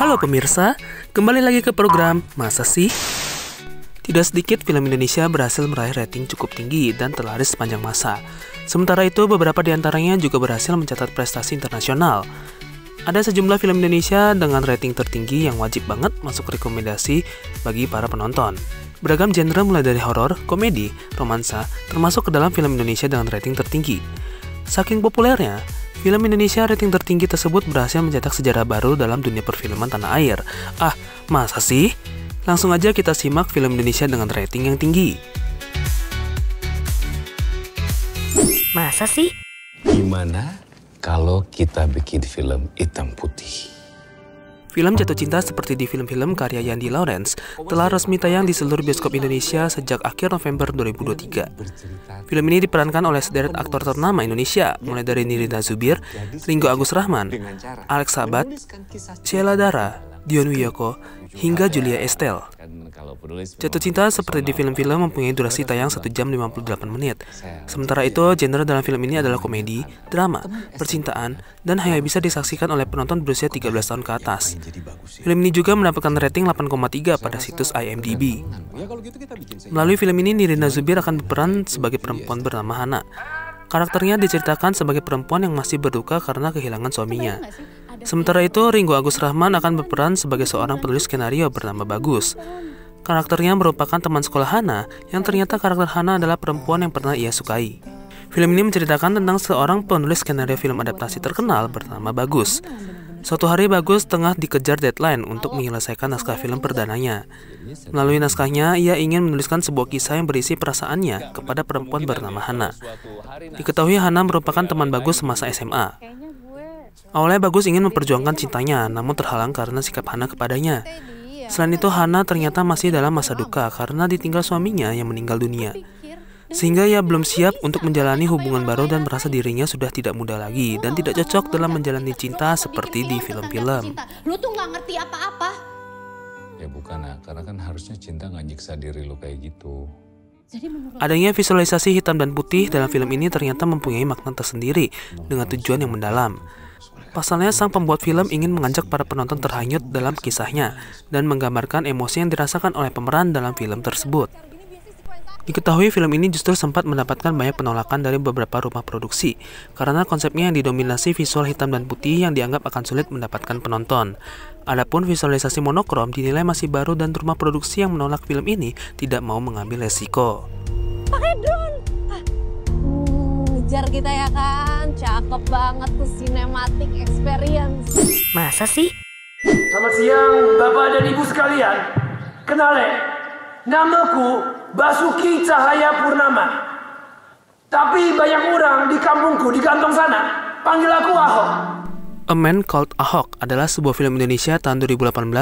Halo pemirsa, kembali lagi ke program Masa Sih? Tidak sedikit film Indonesia berhasil meraih rating cukup tinggi dan terlaris sepanjang masa. Sementara itu, beberapa di antaranya juga berhasil mencatat prestasi internasional. Ada sejumlah film Indonesia dengan rating tertinggi yang wajib banget masuk rekomendasi bagi para penonton. Beragam genre mulai dari horor, komedi, romansa, termasuk ke dalam film Indonesia dengan rating tertinggi. Saking populernya, film Indonesia rating tertinggi tersebut berhasil mencetak sejarah baru dalam dunia perfilman tanah air. Ah, masa sih? Langsung aja kita simak film Indonesia dengan rating yang tinggi. Masa sih? Gimana kalau kita bikin film hitam putih? Film jatuh cinta seperti di film-film karya Yandi Lawrence telah resmi tayang di seluruh bioskop Indonesia sejak akhir November 2023. Film ini diperankan oleh sederet aktor ternama Indonesia, mulai dari Nirina Zubir, Ringgo Agus Rahman, Alex Sabat, Sheila Dara, Dion Wiyoko, hingga Julia Estelle. Jatuh cinta seperti di film-film mempunyai durasi tayang 1 jam 58 menit. Sementara itu, genre dalam film ini adalah komedi, drama, percintaan, dan hanya bisa disaksikan oleh penonton berusia 13 tahun ke atas. Film ini juga mendapatkan rating 8,3 pada situs IMDb. Melalui film ini, Nirina Zubir akan berperan sebagai perempuan bernama Hana. Karakternya diceritakan sebagai perempuan yang masih berduka karena kehilangan suaminya. Sementara itu, Ringgo Agus Rahman akan berperan sebagai seorang penulis skenario bernama Bagus. Karakternya merupakan teman sekolah Hana, yang ternyata karakter Hana adalah perempuan yang pernah ia sukai. Film ini menceritakan tentang seorang penulis skenario film adaptasi terkenal bernama Bagus. Suatu hari Bagus tengah dikejar deadline untuk menyelesaikan naskah film perdananya. Melalui naskahnya, ia ingin menuliskan sebuah kisah yang berisi perasaannya kepada perempuan bernama Hana. Diketahui Hana merupakan teman Bagus semasa SMA. Awalnya Bagus ingin memperjuangkan cintanya, namun terhalang karena sikap Hana kepadanya. Selain itu, Hana ternyata masih dalam masa duka karena ditinggal suaminya yang meninggal dunia. Sehingga ia belum siap untuk menjalani hubungan baru dan merasa dirinya sudah tidak muda lagi dan tidak cocok dalam menjalani cinta seperti di film-film. Lu tuh nggak ngerti apa-apa. Ya bukan, karena kan harusnya cinta nggak nyiksa diri lu kayak gitu. Adanya visualisasi hitam dan putih dalam film ini ternyata mempunyai makna tersendiri dengan tujuan yang mendalam. Pasalnya, sang pembuat film ingin mengajak para penonton terhanyut dalam kisahnya dan menggambarkan emosi yang dirasakan oleh pemeran dalam film tersebut. Diketahui film ini justru sempat mendapatkan banyak penolakan dari beberapa rumah produksi karena konsepnya yang didominasi visual hitam dan putih yang dianggap akan sulit mendapatkan penonton. Adapun visualisasi monokrom dinilai masih baru dan rumah produksi yang menolak film ini tidak mau mengambil resiko. Pakai drone. Ngejar kita ya kan, cakep banget tuh, cinematic experience. Masa sih? Selamat siang Bapak dan Ibu sekalian. Kenalin, namaku Basuki Cahaya Purnama. Tapi banyak orang di kampungku di kantong sana panggil aku Ahok. A Man Called Ahok adalah sebuah film Indonesia tahun 2018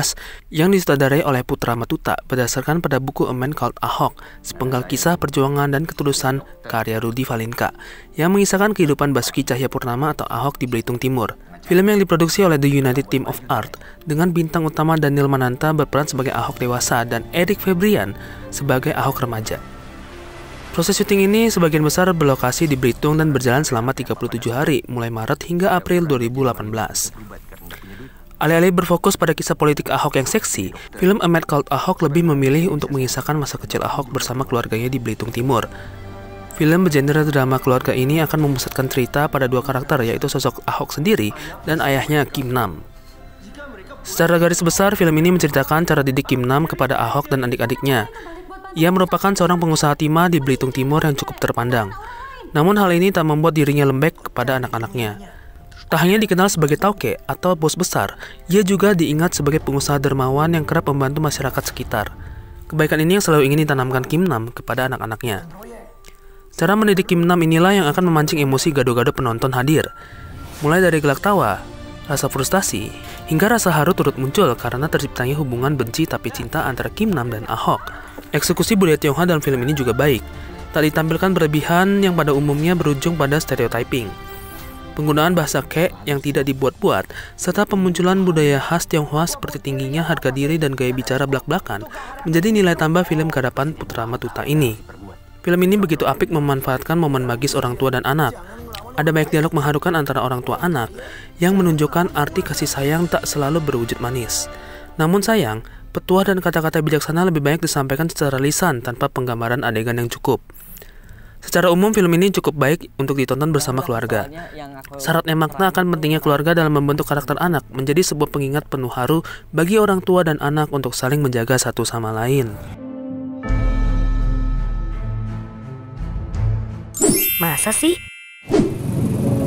yang disutradarai oleh Putra Matuta berdasarkan pada buku A Man Called Ahok, sepenggal kisah perjuangan dan ketulusan karya Rudy Valinka yang mengisahkan kehidupan Basuki Cahayapurnama atau Ahok di Belitung Timur. Film yang diproduksi oleh The United Team of Art dengan bintang utama Daniel Mananta berperan sebagai Ahok dewasa dan Eric Febrian sebagai Ahok remaja. Proses syuting ini sebagian besar berlokasi di Belitung dan berjalan selama 37 hari, mulai Maret hingga April 2018. Alih-alih berfokus pada kisah politik Ahok yang seksi, film A Man Called Ahok lebih memilih untuk mengisahkan masa kecil Ahok bersama keluarganya di Belitung Timur. Film bergenre drama keluarga ini akan memusatkan cerita pada dua karakter, yaitu sosok Ahok sendiri dan ayahnya Kim Nam. Secara garis besar, film ini menceritakan cara didik Kim Nam kepada Ahok dan adik-adiknya. Ia merupakan seorang pengusaha timah di Belitung Timur yang cukup terpandang. Namun hal ini tak membuat dirinya lembek kepada anak-anaknya. Tak hanya dikenal sebagai tauke atau bos besar, ia juga diingat sebagai pengusaha dermawan yang kerap membantu masyarakat sekitar. Kebaikan ini yang selalu ingin ditanamkan Kim Nam kepada anak-anaknya. Cara mendidik Kim Nam inilah yang akan memancing emosi gado-gado penonton hadir. Mulai dari gelak tawa, rasa frustasi, hingga rasa haru turut muncul karena terciptanya hubungan benci tapi cinta antara Kim Nam dan Ahok. Eksekusi budaya Tionghoa dalam film ini juga baik. Tak ditampilkan berlebihan yang pada umumnya berujung pada stereotyping. Penggunaan bahasa kek yang tidak dibuat-buat, serta pemunculan budaya khas Tionghoa seperti tingginya harga diri dan gaya bicara blak-blakan menjadi nilai tambah film Garapan Putra Matuta ini. Film ini begitu apik memanfaatkan momen magis orang tua dan anak. Ada banyak dialog mengharukan antara orang tua anak yang menunjukkan arti kasih sayang tak selalu berwujud manis. Namun sayang, petuah dan kata-kata bijaksana lebih banyak disampaikan secara lisan tanpa penggambaran adegan yang cukup. Secara umum, film ini cukup baik untuk ditonton bersama keluarga. Syaratnya makna akan pentingnya keluarga dalam membentuk karakter anak menjadi sebuah pengingat penuh haru bagi orang tua dan anak untuk saling menjaga satu sama lain. Masa sih?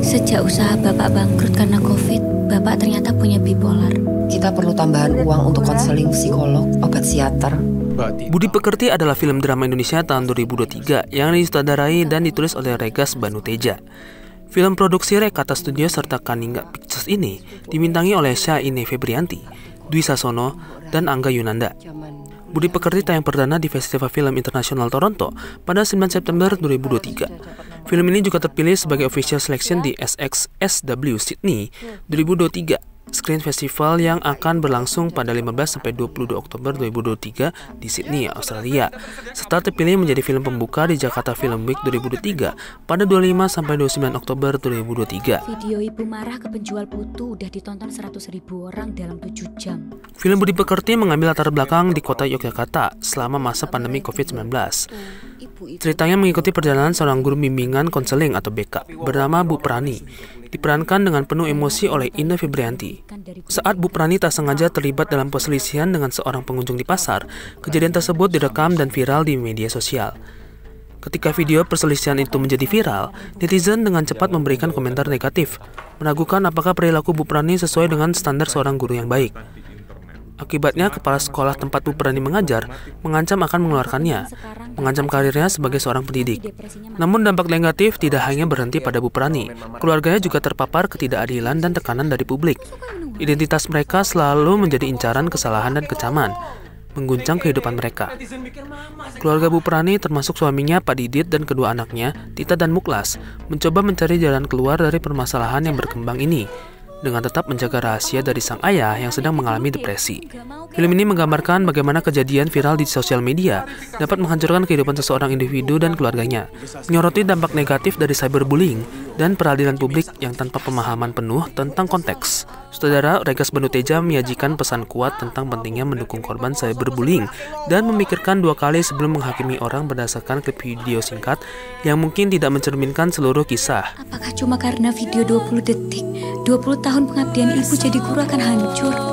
Sejak usaha Bapak bangkrut karena COVID, Bapak ternyata punya bipolar. Kita perlu tambahan uang untuk konseling psikolog, obat psikiater. Budi Pekerti adalah film drama Indonesia tahun 2023 yang disutradarai dan ditulis oleh Regas Banuteja. Film produksi Rekata Studio serta Kaningga Pictures ini dibintangi oleh Syaine Febrianti, Dwi Sasono, dan Angga Yunanda. Budi Pekerti tayang perdana di Festival Film Internasional Toronto pada 9 September 2023. Film ini juga terpilih sebagai official selection di SXSW Sydney 2023, Screen Festival yang akan berlangsung pada 15-22 Oktober 2023 di Sydney, Australia, serta terpilih menjadi film pembuka di Jakarta Film Week 2023 pada 25-29 Oktober 2023. Video ibu marah ke penjual putu udah ditonton 100.000 orang dalam 7 jam. Film Budi Pekerti mengambil latar belakang di kota Yogyakarta selama masa pandemi COVID-19. Ceritanya mengikuti perjalanan seorang guru bimbingan konseling atau BK bernama Bu Prani, diperankan dengan penuh emosi oleh Ine Febrianti. Saat Bu Prani tak sengaja terlibat dalam perselisihan dengan seorang pengunjung di pasar, kejadian tersebut direkam dan viral di media sosial. Ketika video perselisihan itu menjadi viral, netizen dengan cepat memberikan komentar negatif, meragukan apakah perilaku Bu Prani sesuai dengan standar seorang guru yang baik. Akibatnya, kepala sekolah tempat Bu Prani mengajar mengancam akan mengeluarkannya, mengancam karirnya sebagai seorang pendidik. Namun dampak negatif tidak hanya berhenti pada Bu Prani, keluarganya juga terpapar ketidakadilan dan tekanan dari publik. Identitas mereka selalu menjadi incaran kesalahan dan kecaman, mengguncang kehidupan mereka. Keluarga Bu Prani termasuk suaminya Pak Didit dan kedua anaknya, Tita dan Muklas, mencoba mencari jalan keluar dari permasalahan yang berkembang ini, dengan tetap menjaga rahasia dari sang ayah yang sedang mengalami depresi. Film ini menggambarkan bagaimana kejadian viral di sosial media dapat menghancurkan kehidupan seseorang individu dan keluarganya, menyoroti dampak negatif dari cyberbullying dan peradilan publik yang tanpa pemahaman penuh tentang konteks. Sutradara Regas Banuteja menyajikan pesan kuat tentang pentingnya mendukung korban cyberbullying dan memikirkan 2 kali sebelum menghakimi orang berdasarkan klip video singkat yang mungkin tidak mencerminkan seluruh kisah. Apakah cuma karena video 20 detik, 20 tahun pengabdian ibu jadi guru akan hancur?